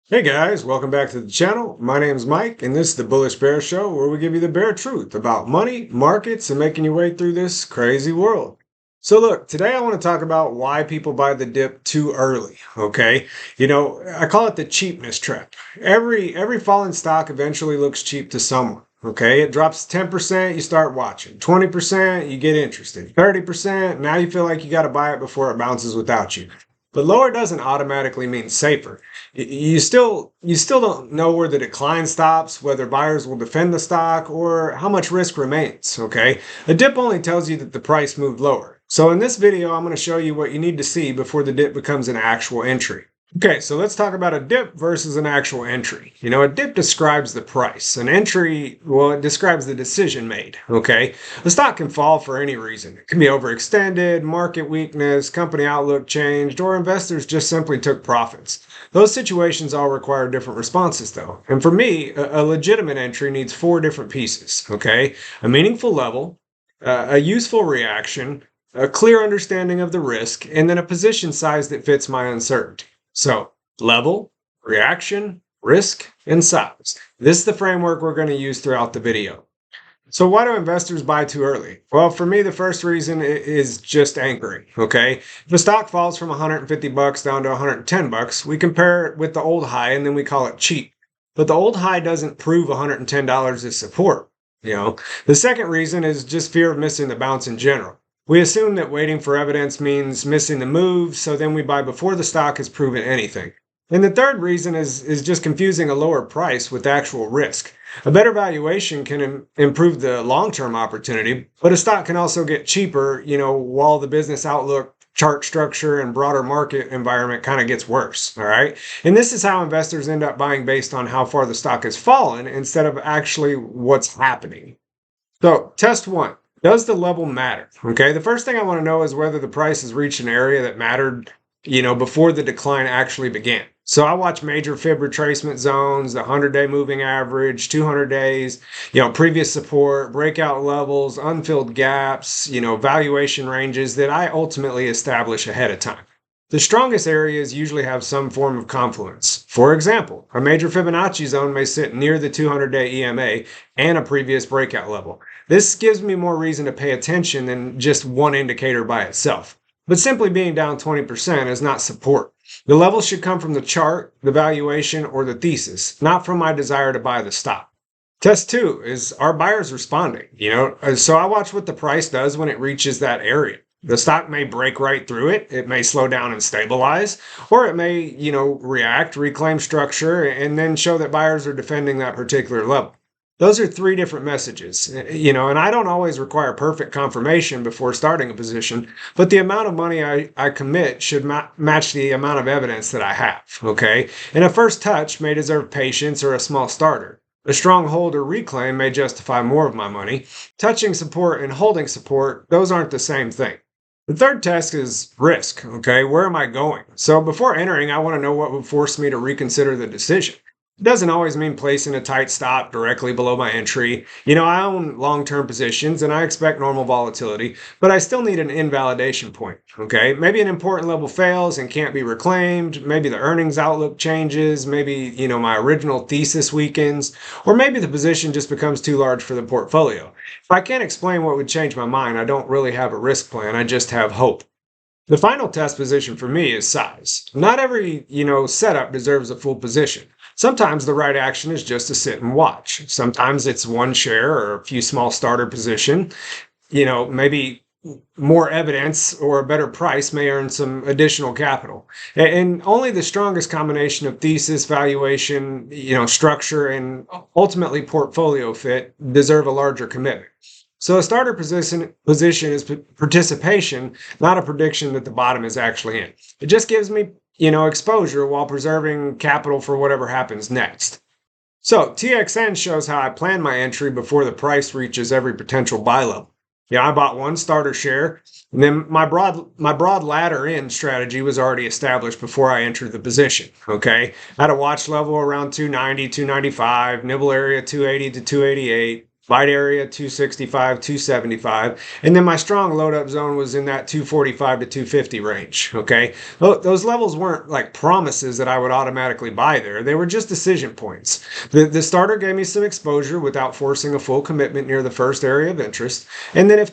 Hey guys, welcome back to the channel. My name is Mike, and this is the Bullish Bear Show, where we give you the bare truth about money, markets, and making your way through this crazy world. So look, today I want to talk about why people buy the dip too early, okay? I call it the cheapness trap. Every falling stock eventually looks cheap to someone, okay? It drops 10%, you start watching. 20%, you get interested. 30%, now you feel like you got to buy it before it bounces without you. But lower doesn't automatically mean safer. You still don't know where the decline stops, whether buyers will defend the stock, or how much risk remains, okay? A dip only tells you that the price moved lower. So in this video, I'm going to show you what you need to see before the dip becomes an actual entry. Okay, so let's talk about a dip versus an actual entry. A dip describes the price. An entry, well, it describes the decision made, okay? The stock can fall for any reason. It can be overextended, market weakness, company outlook changed, or investors just simply took profits. Those situations all require different responses, though. And for me, a legitimate entry needs four different pieces, okay? A meaningful level, a useful reaction, a clear understanding of the risk, and then a position size that fits my uncertainty. So, level, reaction, risk, and size. This is the framework we're going to use throughout the video. So why do investors buy too early? Well, for me, the first reason is just anchoring, okay? If a stock falls from 150 bucks down to 110 bucks, we compare it with the old high and then we call it cheap. But the old high doesn't prove $110 as support. The second reason is just fear of missing the bounce in general. We assume that waiting for evidence means missing the move, so then we buy before the stock has proven anything. And the third reason is just confusing a lower price with actual risk. A better valuation can improve the long-term opportunity, but a stock can also get cheaper, while the business outlook, chart structure, and broader market environment kind of gets worse, all right? And this is how investors end up buying based on how far the stock has fallen instead of actually what's happening. So, test one. Does the level matter? Okay, the first thing I want to know is whether the price has reached an area that mattered, before the decline actually began. So I watch major fib retracement zones, the 100-day moving average, 200 days, previous support, breakout levels, unfilled gaps, valuation ranges that I ultimately establish ahead of time. The strongest areas usually have some form of confluence. For example, a major Fibonacci zone may sit near the 200-day EMA and a previous breakout level. This gives me more reason to pay attention than just one indicator by itself. But simply being down 20% is not support. The level should come from the chart, the valuation, or the thesis, not from my desire to buy the stock. Test two is, are buyers responding? So I watch what the price does when it reaches that area. The stock may break right through it. It may slow down and stabilize, or it may, react, reclaim structure, and then show that buyers are defending that particular level. Those are three different messages, and I don't always require perfect confirmation before starting a position, but the amount of money I commit should match the amount of evidence that I have, okay? And a first touch may deserve patience or a small starter. A strong hold or reclaim may justify more of my money. Touching support and holding support, those aren't the same thing. The third test is risk, okay? Where am I going? So before entering, I want to know what would force me to reconsider the decision. It doesn't always mean placing a tight stop directly below my entry. I own long-term positions and I expect normal volatility, but I still need an invalidation point, okay? Maybe an important level fails and can't be reclaimed. Maybe the earnings outlook changes. Maybe, my original thesis weakens, or maybe the position just becomes too large for the portfolio. If I can't explain what would change my mind, I don't really have a risk plan. I just have hope. The final test position for me is size. Not every, setup deserves a full position. Sometimes the right action is just to sit and watch. Sometimes it's one share or a few small starter position. Maybe more evidence or a better price may earn some additional capital. And only the strongest combination of thesis, valuation, structure, and ultimately portfolio fit deserve a larger commitment. So a starter position is participation, not a prediction that the bottom is actually in. It just gives me, exposure while preserving capital for whatever happens next. So TXN shows how I plan my entry before the price reaches every potential buy level. I bought one starter share, and then my broad ladder in strategy was already established before I entered the position, okay? I had a watch level around 290, 295, nibble area 280 to 288, Wide area 265, 275, and then my strong load up zone was in that 245 to 250 range. Okay, those levels weren't like promises that I would automatically buy there. They were just decision points. The starter gave me some exposure without forcing a full commitment near the first area of interest, and then if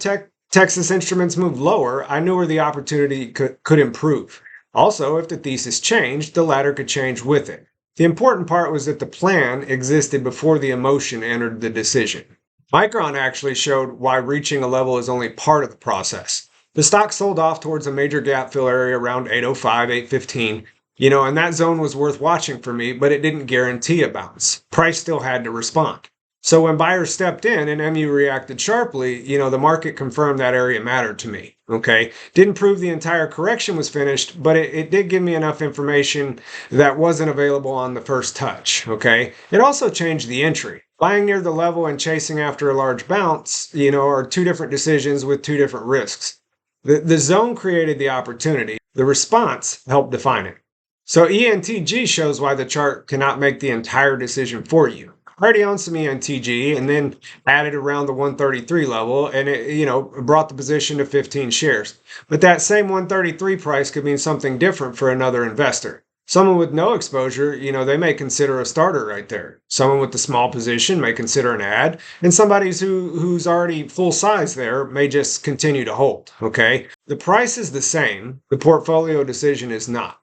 Texas Instruments moved lower, I knew where the opportunity could improve. Also, if the thesis changed, the ladder could change with it. The important part was that the plan existed before the emotion entered the decision. Micron actually showed why reaching a level is only part of the process. The stock sold off towards a major gap fill area around 805, 815, and that zone was worth watching for me, but it didn't guarantee a bounce. Price still had to respond. So when buyers stepped in and MU reacted sharply, the market confirmed that area mattered to me. Okay. Didn't prove the entire correction was finished, but it did give me enough information that wasn't available on the first touch. Okay. It also changed the entry. Buying near the level and chasing after a large bounce, are two different decisions with two different risks. The zone created the opportunity. The response helped define it. So ENTG shows why the chart cannot make the entire decision for you. I already owned some ENTG and then added around the 133 level, and it brought the position to 15 shares. But that same 133 price could mean something different for another investor. Someone with no exposure, they may consider a starter right there. Someone with a small position may consider an add, and somebody who's already full size there may just continue to hold. Okay, the price is the same. The portfolio decision is not.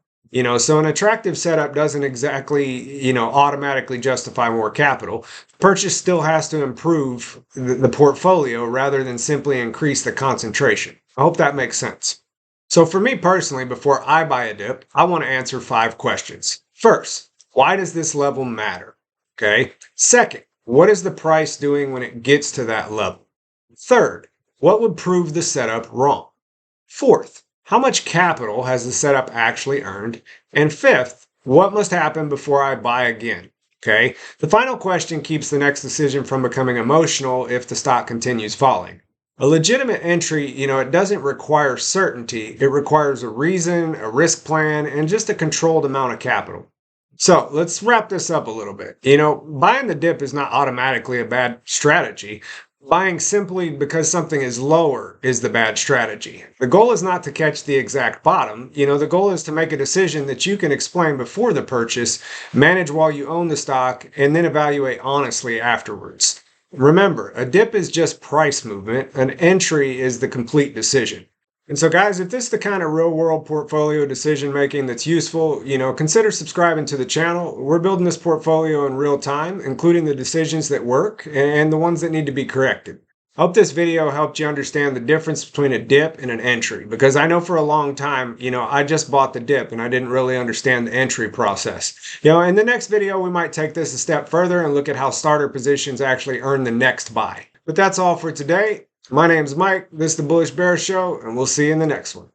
So an attractive setup doesn't exactly, automatically justify more capital. Purchase still has to improve the portfolio rather than simply increase the concentration. I hope that makes sense. So for me personally, before I buy a dip, I want to answer 5 questions. First, why does this level matter? Okay. Second, what is the price doing when it gets to that level? Third, what would prove the setup wrong? Fourth, how much capital has the setup actually earned? And fifth, what must happen before I buy again? Okay. The final question keeps the next decision from becoming emotional if the stock continues falling. A legitimate entry, it doesn't require certainty. It requires a reason, a risk plan, and just a controlled amount of capital. So let's wrap this up a little bit. Buying the dip is not automatically a bad strategy. Buying simply because something is lower is the bad strategy. The goal is not to catch the exact bottom. The goal is to make a decision that you can explain before the purchase, manage while you own the stock, and then evaluate honestly afterwards. Remember, a dip is just price movement. An entry is the complete decision. And so guys, if this is the kind of real world portfolio decision making that's useful, consider subscribing to the channel. We're building this portfolio in real time, including the decisions that work and the ones that need to be corrected. I hope this video helped you understand the difference between a dip and an entry, because I know for a long time, I just bought the dip and I didn't really understand the entry process. In the next video, we might take this a step further and look at how starter positions actually earn the next buy. But that's all for today. My name's Mike, this is the Bullish Bear Show, and we'll see you in the next one.